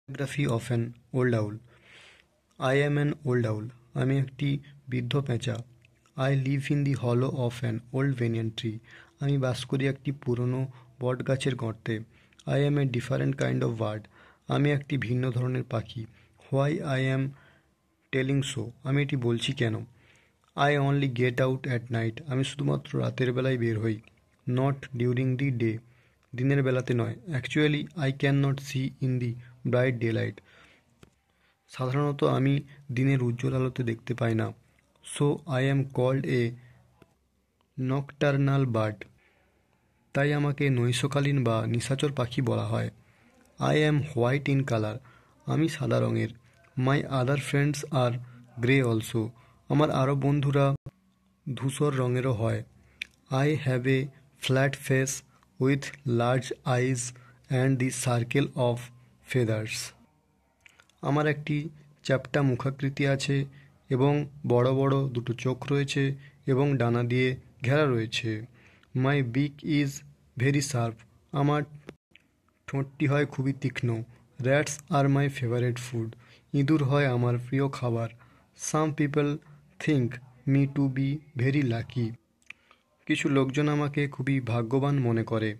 Biography of an old owl. I am an old owl. আমি একটি বৃদ্ধ পেঁচা। I live in the hollow of an old banyan tree. আমি বাস করি একটি পুরনো বটগাছের গর্তে। I am a different kind of bird. আমি একটি ভিন্ন ধরনের পাখি। Why I am telling so? আমি এটি বলছি কেন? I only get out at night. আমি শুধুমাত্র রাতের বেলায় বের হই। Not during the day. দিনের বেলাতে নয়। Actually, I cannot see in the bright daylight. সাধারণত আমি দিনের উজ্জ্বল আলোতে দেখতে পাই না। So I am called a nocturnal bird. তাই আমাকে নৈশকালীন বা নিশাচর পাখি বলা হয়। I am white in colour. আমি সাদা রঙের। My other friends are grey also. আমার আরও বন্ধুরা ধূসর রঙেরও হয়। I have a flat face with large eyes and the circle of feathers. আমার একটি চ্যাপ্টা মুখাকৃতি আছে এবং বড় বড় দুটো চোখ রয়েছে এবং ডানা দিয়ে ঘেরা রয়েছে। মাই বিক ইজ ভেরি শার্প। আমার ঠোঁটটি হয় খুবই তীক্ষ্ণ। Rats are my favourite food. ইঁদুর হয় আমার প্রিয় খাবার। Some people think me to be very lucky. কিছু লোকজন আমাকে খুবই ভাগ্যবান মনে করে।